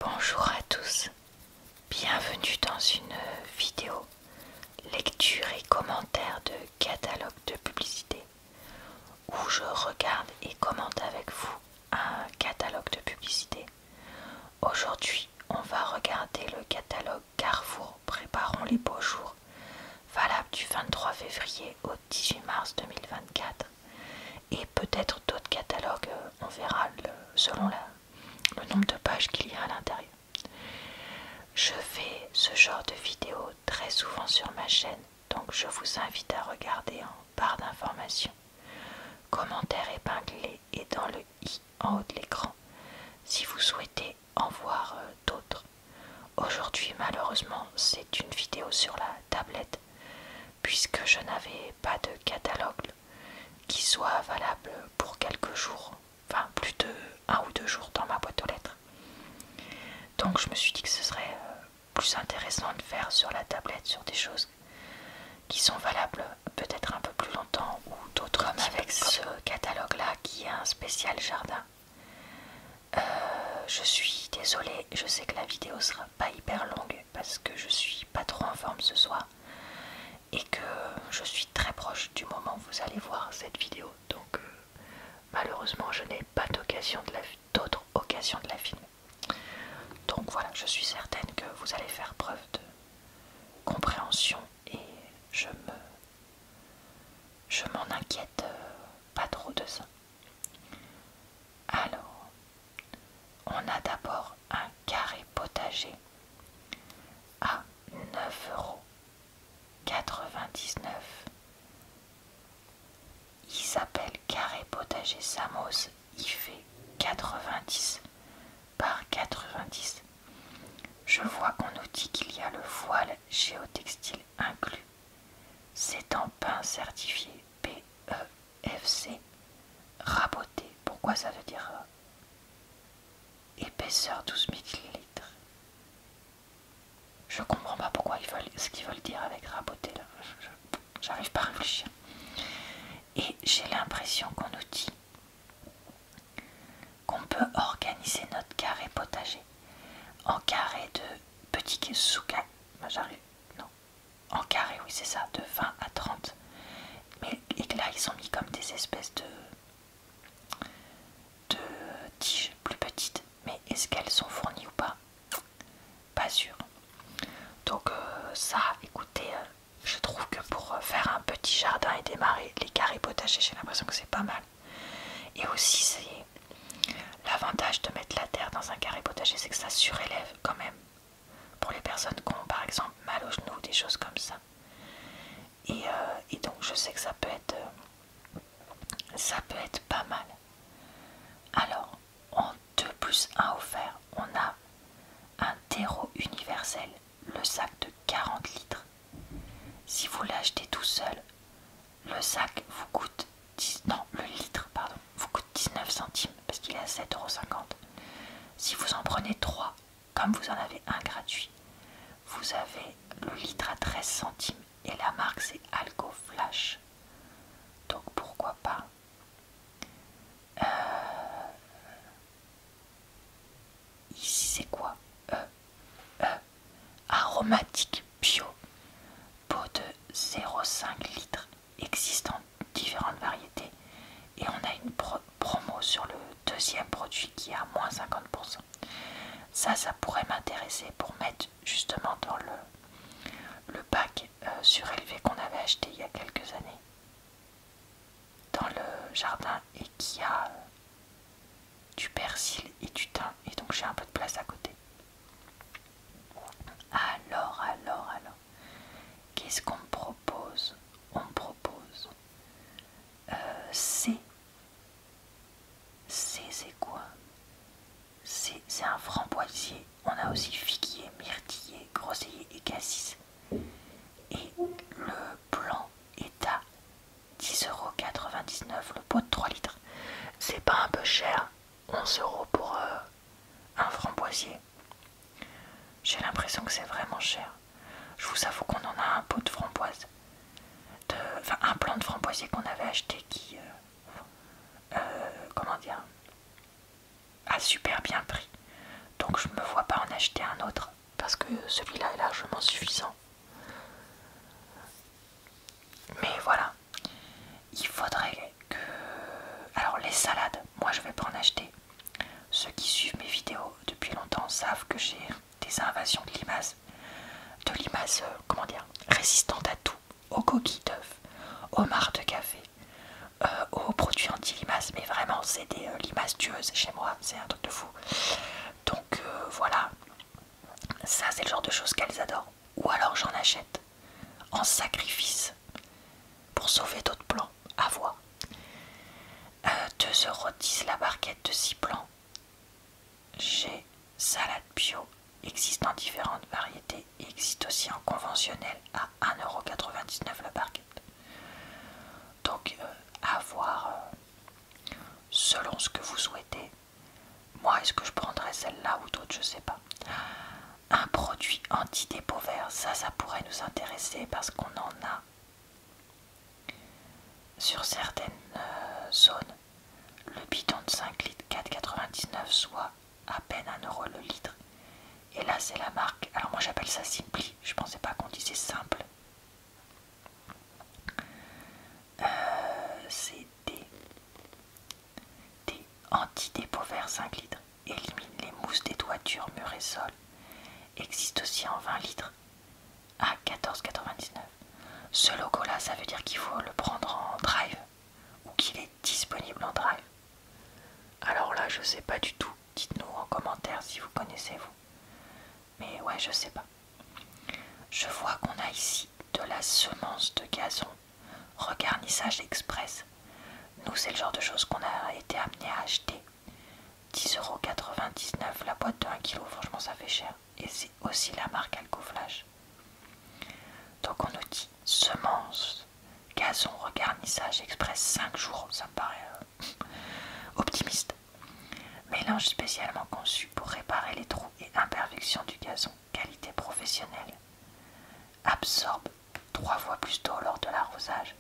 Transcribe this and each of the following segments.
Bonjour à tous, bienvenue dans une vidéo lecture et commentaire de catalogue de publicité où je regarde et commente avec vous un catalogue de publicité. Aujourd'hui, on va regarder le catalogue Carrefour Préparons les beaux jours, valable du 23 février au 18 mars 2024. Et peut-être d'autres catalogues, on verra selon le nombre de pages qu'il y a à l'intérieur. Je fais ce genre de vidéos très souvent sur ma chaîne, donc je vous invite à regarder en barre d'informations, commentaires épinglés et dans le i en haut de l'écran si vous souhaitez en voir d'autres. Aujourd'hui, malheureusement, c'est une vidéo sur la tablette puisque je n'avais pas de catalogue qui soit valable pour quelques jours, enfin plus de 1 ou 2 jours dans ma boîte aux lettres. Donc je me suis dit que ce serait plus intéressant de faire sur la tablette sur des choses qui sont valables peut-être un peu plus longtemps ou d'autres, comme avec ce catalogue là qui est un spécial jardin. Je suis désolée, je sais que la vidéo sera pas hyper longue parce que je suis pas trop en forme ce soir et que je suis très proche du moment où vous allez voir cette vidéo, donc malheureusement je n'ai pas d'autres occasions de la filmer. Donc voilà, je suis certaine que vous allez faire preuve de compréhension et je m'en inquiète pas trop de ça. Alors, on a d'abord un carré potager à 9,99 €. Il s'appelle carré potager Samos, il fait 90 par 90. Je vois qu'on nous dit qu'il y a le voile géotextile inclus. C'est en pain certifié PEFC, raboté. Pourquoi ça veut dire épaisseur 12 ml? Je comprends pas pourquoi ce qu'ils veulent dire avec raboté là. J'arrive pas à réfléchir. Et j'ai l'impression qu'on nous dit qu'on peut organiser notre carré potager en carré de petits sous-carrés. Non. En carré, oui, c'est ça, de 20 à 30. Mais et que là, ils ont mis comme des espèces de tiges plus petites. Mais est-ce qu'elles sont fournies ou pas? Pas sûr. Donc ça, écoutez, je trouve que pour faire un petit jardin et démarrer les carrés potagers, j'ai l'impression que c'est pas mal. Et aussi, c'est l'avantage de mettre la terre dans un carré potager, c'est que ça surélève quand même pour les personnes qui ont par exemple mal aux genoux, des choses comme ça. Et donc je sais que ça peut être pas mal. Alors, en 2+1 offert, on a un terreau universel, le sac de 40 litres. Si vous l'achetez tout seul, le sac vous coûte le litre, pardon, vous coûte 19 centimes parce qu'il est à 7,50 €. Si vous en prenez 3, comme vous en avez un gratuit, vous avez le litre à 13 centimes et la marque c'est Alco Flash. Donc pourquoi pas. Ici c'est quoi? Aromatique bio, pot de 0,5 litres, existant différentes variétés. Et on a une promo sur le deuxième produit qui est à moins 50%. Ça pourrait m'intéresser pour mettre justement dans le bac surélevé qu'on avait acheté il y a quelques années dans le jardin et qui a du persil et du thym, et donc j'ai un peu de place à côté. Alors, qu'est-ce qu'on me propose? On me propose C. C'est quoi? C'est un framboisier. On a aussi figuier, myrtiller, groseillier et cassis. Et le blanc est à 10,99 € le pot de 3 litres. C'est pas un peu cher? 11 € pour un framboisier. J'ai l'impression que c'est vraiment cher. Je vous avoue qu'on en a un pot de framboise. Enfin, un plant de framboisier qu'on avait acheté qui... comment dire, a super bien pris. Donc je ne me vois pas en acheter un autre parce que celui-là est largement suffisant. Mais voilà, il faudrait que... Alors les salades, moi je vais pas en acheter. Ceux qui suivent mes vidéos depuis longtemps savent que j'ai des invasions de limaces. De limaces, comment dire, résistantes à tout. Aux coquilles d'œufs, aux marcs de café, aux produits anti-limaces. Mais vraiment, c'est des limaces tueuses chez moi, c'est un truc de fou. Donc voilà, ça c'est le genre de choses qu'elles adorent. Ou alors j'en achète en sacrifice pour sauver d'autres plants, à voir. 2,10 € la barquette de 6 plants. J'ai salade bio, existe en différentes variétés et existe aussi en conventionnel à 1,99 € la barquette. Donc à voir selon ce que vous souhaitez. Moi, est-ce que je prendrais celle-là ou d'autres, je sais pas. Un produit anti-dépôt vert, ça pourrait nous intéresser parce qu'on en a sur certaines zones. Le bidon de 5 litres 4,99 soit à peine 1 € le litre. Et là c'est la marque, alors moi j'appelle ça Simply, je pensais pas qu'on disait simple. C'est des anti-dépôt vert 5 litres. Élimine les mousses des toitures, murs et sols. Existe aussi en 20 litres à 14,99 €. Ce logo là, ça veut dire qu'il faut le prendre en drive ou qu'il est disponible en drive. Alors là, je sais pas du tout. Dites-nous en commentaire si vous connaissez vous. Mais ouais, je sais pas. Je vois qu'on a ici de la semence de gazon, regarnissage express. Nous, c'est le genre de choses qu'on a été amené à acheter. 10,99 € la boîte de 1 kg, franchement ça fait cher. Et c'est aussi la marque Alcoflash. Donc on nous dit semence, gazon, regarnissage express 5 jours, ça me paraît optimiste. Mélange spécialement conçu pour réparer les trous et imperfections du gazon, qualité professionnelle. Absorbe 3 fois plus d'eau lors de l'arrosage.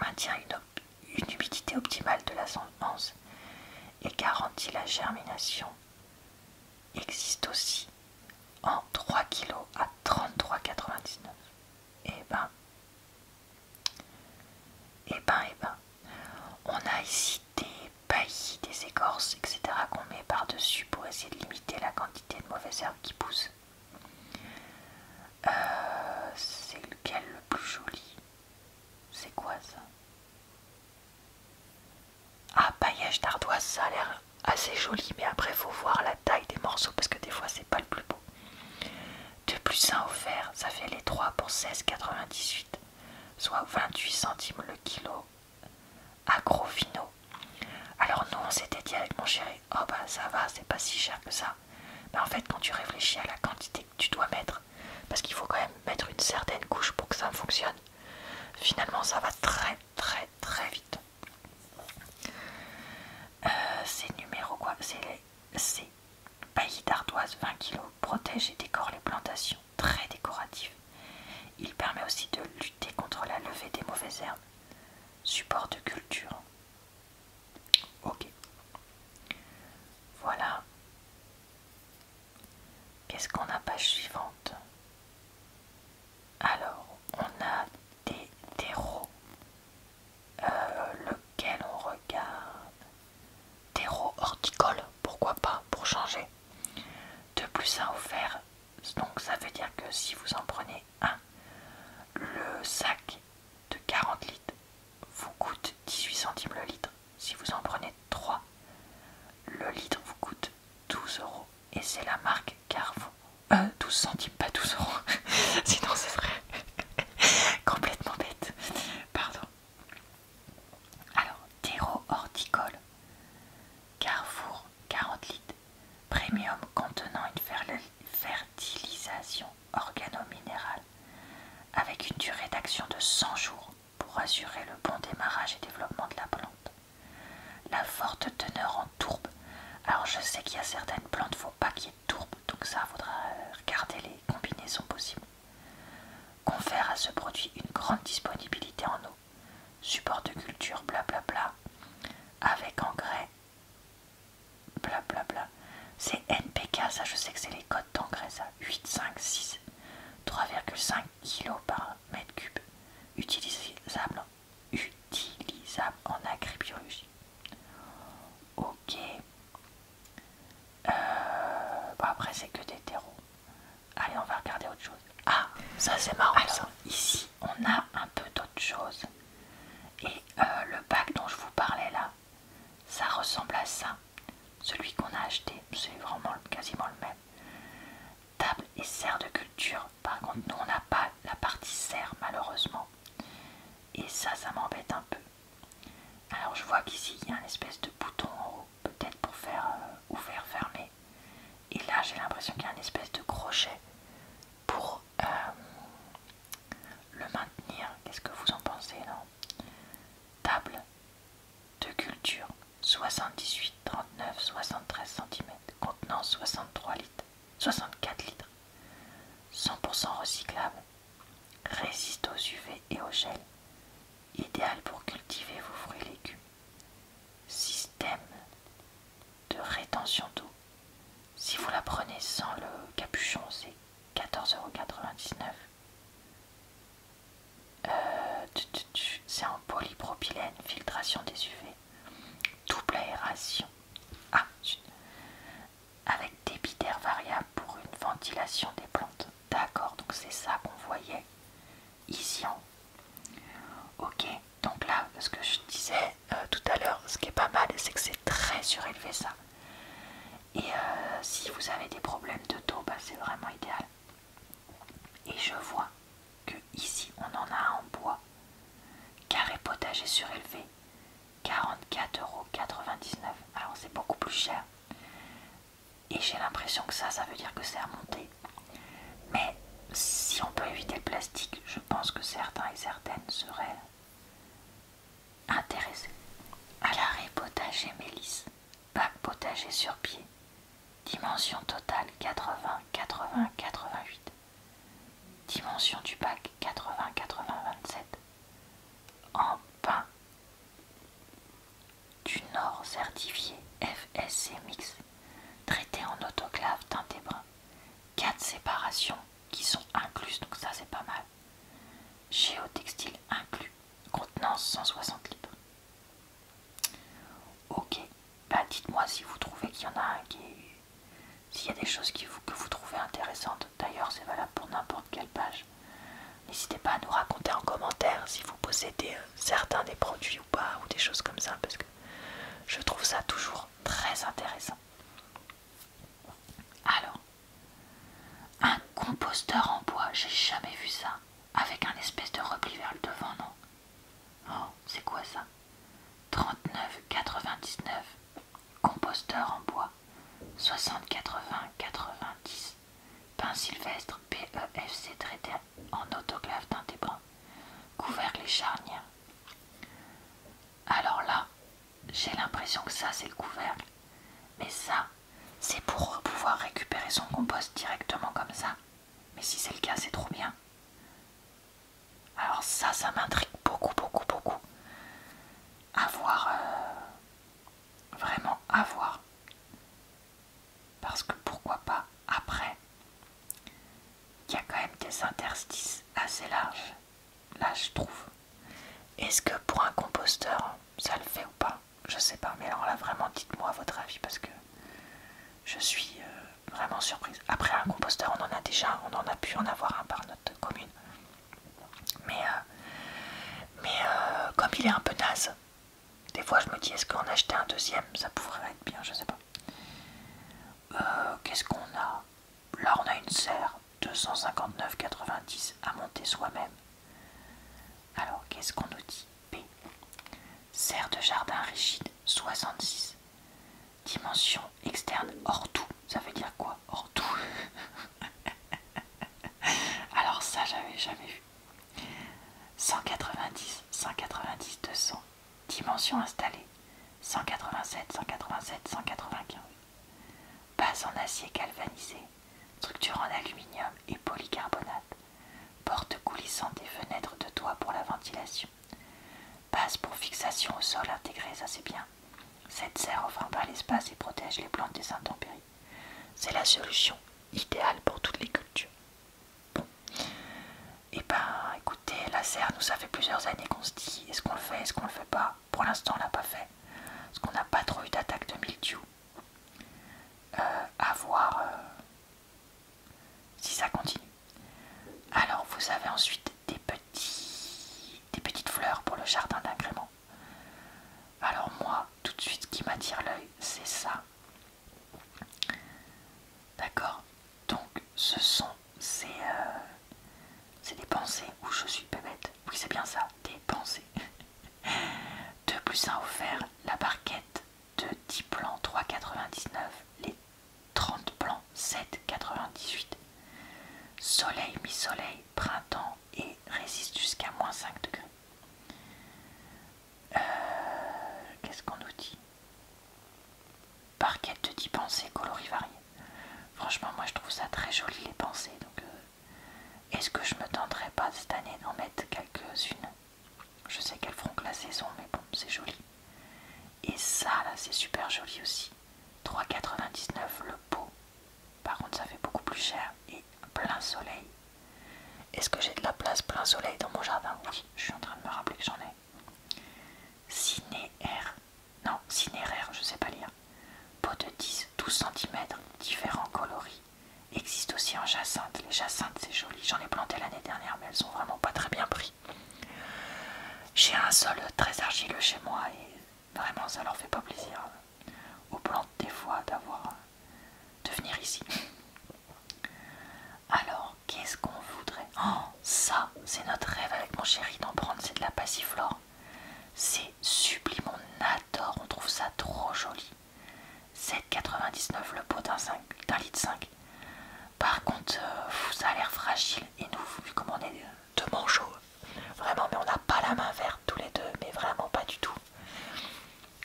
Maintient une humidité optimale de la semence et garantit la germination. Existe aussi en 3 kg à 33,99 €. Et ben, on a ici des paillis, des écorces, etc. qu'on met par-dessus pour essayer de limiter la quantité de mauvaises herbes qui poussent. C'est lequel le plus joli? C'est quoi ça? Ah, paillage d'ardoise, ça a l'air assez joli, mais après faut voir la taille des morceaux parce que des fois c'est pas le plus beau. De plus un offert, ça fait les 3 pour 16,98 €, soit 28 centimes le kilo. Agrovino. Alors nous on s'était dit avec mon chéri, oh bah ça va, c'est pas si cher que ça. Mais en fait quand tu réfléchis à la quantité que tu dois mettre, parce qu'il faut quand même mettre une certaine couche pour que ça fonctionne, finalement ça va très très très vite. C'est numéro quoi? C'est paillis d'ardoise 20 kg, protège et décore les plantations, très décoratif. Il permet aussi de lutter contre la levée des mauvaises herbes. Support de culture. Ok. Voilà. Qu'est-ce qu'on a page suivante? Alors, on a des terreaux. Lequel on regarde? Terreau horticole, pourquoi pas, pour changer. De plus un offert. Donc ça veut dire que si vous en prenez un, le sac de 40 litres vous coûte 18 centimes le litre. Si vous en prenez 3, le litre vous coûte 12 € et c'est la marque Carrefour. 12 centimes, pas 12 €. Sinon ce serait complètement bête. Pardon. Alors, terreau horticole. Carrefour, 40 litres. Premium contenant une fertilisation organo-minérale avec une durée d'action de 100 jours pour assurer le bon démarrage et développement de la plante. La forte teneur en tourbe. Alors je sais qu'il y a certaines plantes, il ne faut pas qu'il y ait de tourbe, donc ça faudra regarder les combinaisons possibles. Confère à ce produit une grande disponibilité en eau. Support de culture, blablabla. Avec engrais, blablabla. C'est NP que c'est les codes d'engrais ça. 8, 5, 6, 3,5 kg par mètre cube. Utilisable en agribiologie. Ok. Bon après c'est que des terreaux. Allez, on va regarder autre chose. Ah, ça c'est marrant. Alors, ça. Ici, on a un peu d'autres choses. Et le bac dont je vous parlais là, ça ressemble à ça. Celui qu'on a acheté, c'est vraiment quasiment le même. Table et serre de culture. Par contre, nous, on n'a pas la partie serre, malheureusement. Et ça m'embête un peu. Alors, je vois qu'ici, il y a une espèce de bouton en haut, peut-être pour faire ouvert, fermer. Et là, j'ai l'impression qu'il y a une espèce de crochet pour le maintenir. Qu'est-ce que vous en pensez, non? Table de culture 78, 39, 73 cm, contenant 63 litres, 64 litres, 100% recyclable, résiste aux UV et au gel, idéal pour cultiver vos fruits et légumes. Système de rétention d'eau. Si vous la prenez sans le capuchon, c'est 14,99 €. C'est en polypropylène, filtration des UV, double aération. Ah, avec débit d'air variable pour une ventilation des plantes. D'accord, donc c'est ça qu'on voyait ici en haut. Ok, donc là, ce que je disais tout à l'heure, ce qui est pas mal, c'est que c'est très surélevé ça. Et si vous avez des problèmes de dos, bah, c'est vraiment idéal. Et je vois que ici on en a un en bois. Carré potager surélevé, 44,99 €. Alors c'est beaucoup plus cher. Et j'ai l'impression que ça veut dire que c'est à monter. Mais si on peut éviter le plastique, je pense que certains et certaines seraient intéressés. Carré potager mélisse, bac potager sur pied. Dimension totale 80, 80, 88. Dimension du bac 80, 80, 27. En pin du Nord certifié FSC Mix, traité en autoclave teinté brun. 4 séparations qui sont incluses, donc ça c'est pas mal. Géotextile inclus, contenance 160 litres. Ok, bah dites-moi si vous trouvez qu'il y en a un qui est... S'il y a des choses que vous trouvez intéressantes. D'ailleurs c'est valable pour n'importe quelle page. N'hésitez pas à nous raconter en commentaire si vous possédez certains des produits ou pas, ou des choses comme ça, parce que je trouve ça toujours très intéressant. Alors, un composteur en bois, j'ai jamais vu ça, avec un espèce de repli vers le devant, non? Oh, c'est quoi ça? 39,99 €. Composteur en bois, 60, 80, 90. Pain sylvestre, PEFC traité en autoclave teinté brun. Couvercle et charnière. Alors là, j'ai l'impression que ça c'est le couvercle. Mais ça, c'est pour pouvoir récupérer son compost directement comme ça. Mais si c'est le cas, c'est trop bien. Alors ça m'intrigue beaucoup, beaucoup, beaucoup. À voir, vraiment à voir. Parce que pourquoi pas, après, il y a quand même des interstices assez larges. Là, je trouve. Est-ce que pour un composteur, ça le fait ou pas? Je sais pas, mais alors là, vraiment, dites-moi votre avis parce que je suis vraiment surprise. Après, un composteur, on en a déjà, on en a pu en avoir un par notre commune. Mais comme il est un peu naze, des fois je me dis, est-ce qu'en acheter un deuxième, ça pourrait être bien, je sais pas. Qu'est-ce qu'on a? Là, on a une serre, 259,90 à monter soi-même. Alors, qu'est-ce qu'on nous dit? B. Serre de jardin rigide, 66. Dimension externe hors tout. Ça veut dire quoi, hors tout? Alors ça, j'avais jamais vu. 190, 190, 200. Dimension installée, 187, 187, 195. Base en acier galvanisé. Structure en aluminium et polycarbonate. Porte coulissante et fenêtre de toit pour la ventilation. Base pour fixation au sol intégrée, ça c'est bien. Cette serre offre un bel espace et protège les plantes des intempéries. C'est la solution idéal pour toutes les cultures. Bon. Et ben écoutez, la serre, nous ça fait plusieurs années qu'on se dit est-ce qu'on le fait, est-ce qu'on le fait pas. Pour l'instant on l'a pas fait. Parce qu'on n'a pas trop eu d'attaque de mildiou. À voir si ça continue. Alors vous avez ensuite des petites fleurs pour le jardin d'agrément. Alors moi, tout de suite, ce qui m'attire l'œil, c'est ça. D'accord. Donc ce sont ces des pensées où je suis bébête. Oui, c'est bien ça, des pensées. 2 plus 1 offert, la barquette de 10 plans 3,99, les 30 plans 7,98. Soleil, mi-soleil, printemps et résiste jusqu'à moins 5 degrés. Qu'est-ce qu'on nous dit? Barquette de 10 pensées, coloris variés. Franchement, moi je trouve ça très joli les pensées. Donc, est-ce que je me tenterai pas cette année d'en mettre quelques-unes? Je sais qu'elles feront que la saison, mais bon, c'est joli. Et ça, là, c'est super joli aussi. 3,99 le pot. Par contre, ça fait beaucoup plus cher. Et plein soleil. Est-ce que j'ai de la place plein soleil dans mon jardin? Oui, je suis en train de me rappeler que j'en ai. Cinéaire. Non, cinéraire, je sais pas lire. Pot de 10-12 cm, différents coloris. Existe aussi en jacinthe. Les jacinthes, c'est joli. J'en ai planté l'année dernière, mais elles sont vraiment pas très bien pris. J'ai un sol très argileux chez moi et vraiment ça leur fait pas plaisir aux plantes des fois de venir ici. Alors, qu'est-ce qu'on voudrait? Oh, ça, c'est notre rêve avec mon chéri d'en prendre, c'est de la passiflore. C'est sublime, on adore, on trouve ça trop joli. 7,99 le pot d'un litre 5. Par contre, ça a l'air fragile et nous, vu comme on est deux manchots, vraiment, mais on n'a pas la main verte tous les deux, mais vraiment pas du tout.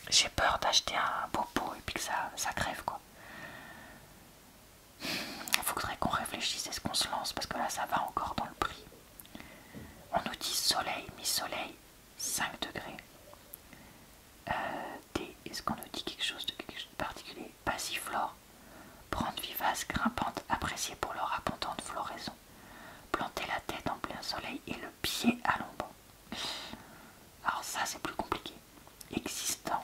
J'ai peur d'acheter un beau pot et puis que ça crève quoi. Il faudrait qu'on réfléchisse, est-ce qu'on se lance parce que là ça va encore dans le prix. On nous dit soleil, mi-soleil, 5 degrés. Est-ce qu'on nous dit quelque chose de particulier? Passiflore, plante vivace, grimpante, appréciée pour leur abondante floraison. Planter la tête en plein soleil et le pied à l'ombre. Alors ça c'est plus compliqué. Existant,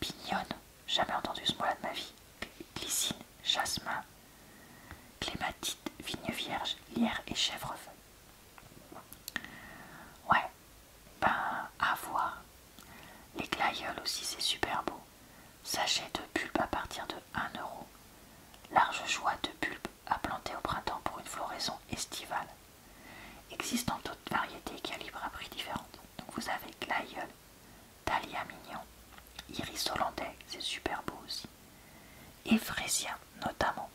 pignonne, jamais entendu ce mot-là de ma vie. Glycine, jasmin, clématite, vigne vierge, lierre et chèvrefeuille. Ouais, ben à voir. Les glaïeuls aussi c'est super beau. Sachet de bulbes à partir de 1 €. Large choix de bulbes à planter au printemps pour une floraison estivale. Existe en toutes variétés et calibres à prix différents. Donc vous avez glaïeul, dahlia mignon, iris hollandais, c'est super beau aussi. Et fraisia notamment.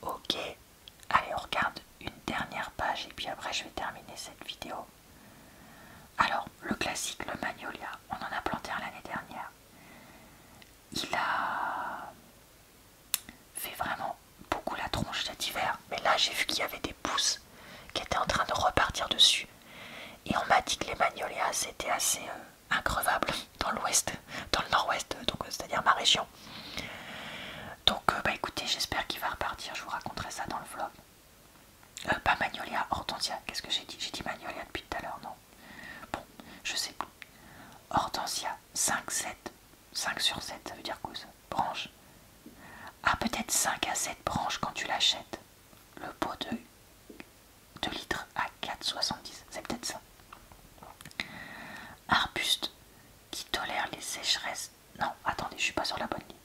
Ok, allez on regarde une dernière page et puis après je vais terminer cette vidéo. Alors le classique, le magnolia, on en a planté un l'année dernière. Il a fait vraiment beaucoup la tronche cet hiver, mais là j'ai vu qu'il y avait des pousses qui étaient en train de repartir dessus. Et on m'a dit que les magnolias c'était assez increvable dans l'ouest, dans le nord-ouest, donc c'est-à-dire ma région. Donc bah écoutez, j'espère qu'il va repartir, je vous raconterai ça dans le vlog. Pas magnolia, hortensia, qu'est-ce que j'ai dit? J'ai dit magnolia depuis tout à l'heure, non? Bon, je sais plus. Hortensia, 5-7, 5 sur 7, ça veut dire quoi ça? Branche. Ah, peut-être 5 à 7 branches quand tu l'achètes. Le pot de 2 litres à 4,70, c'est peut-être ça. Arbuste qui tolère les sécheresses. Non, attendez, je suis pas sur la bonne ligne.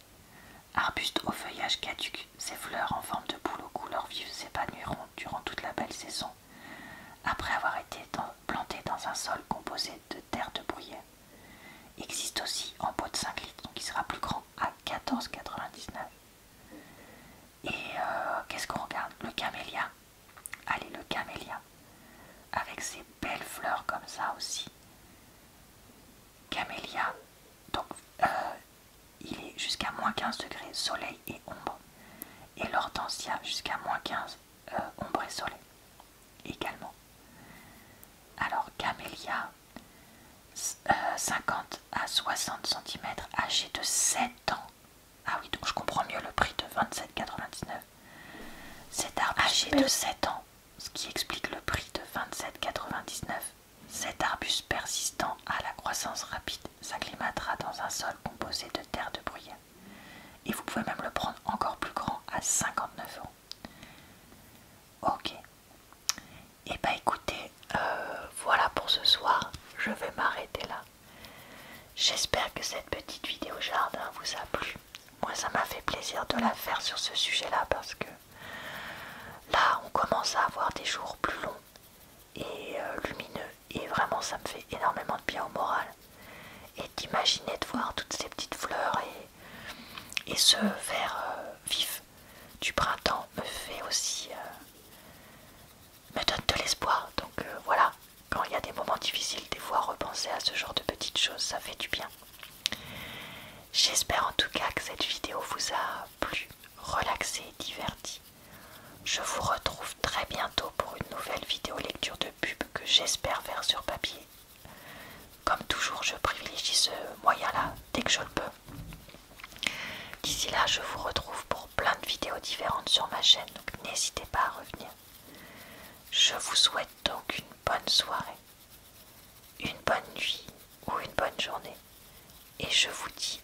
Arbuste au feuillage caduc, ses fleurs en forme de boule aux couleurs vives s'épanouiront durant toute la belle saison, après avoir été planté dans un sol composé de terre de bruyère. Existe aussi en pot de 5 litres, donc il sera plus grand, à 14,99. Et qu'est-ce qu'on regarde? Le camélia. Allez, le camélia. Avec ses belles fleurs comme ça aussi. Camélia. Donc, il est jusqu'à moins 15 degrés, soleil et ombre. Et l'hortensia jusqu'à moins 15, ombre et soleil. Également. Alors, camélia, 50 à 60 cm, âgé de 7 ans. Ah oui, donc je comprends mieux le prix de 27,99 de 7 ans, ce qui explique le prix de 27,99 €. Cet arbuste persistant à la croissance rapide s'acclimatera dans un sol composé de terre de bruyère. Et vous pouvez même le prendre encore plus grand à 59 €. Ok. Et bah écoutez, voilà pour ce soir. Je vais m'arrêter là. J'espère que cette petite vidéo jardin vous a plu. Moi ça m'a fait plaisir de la faire sur ce sujet-là parce que là on commence à avoir des jours plus longs et lumineux et vraiment ça me fait énormément de bien au moral. Et d'imaginer de voir toutes ces petites fleurs et ce vert vif du printemps me fait aussi me donne de l'espoir. Donc voilà, quand il y a des moments difficiles, des fois repenser à ce genre de petites choses, ça fait du bien. J'espère en tout cas que cette vidéo vous a plu, relaxé et diverti. Je vous retrouve très bientôt pour une nouvelle vidéo lecture de pub que j'espère faire sur papier. Comme toujours, je privilégie ce moyen-là dès que je le peux. D'ici là, je vous retrouve pour plein de vidéos différentes sur ma chaîne, donc n'hésitez pas à revenir. Je vous souhaite donc une bonne soirée, une bonne nuit ou une bonne journée. Et je vous dis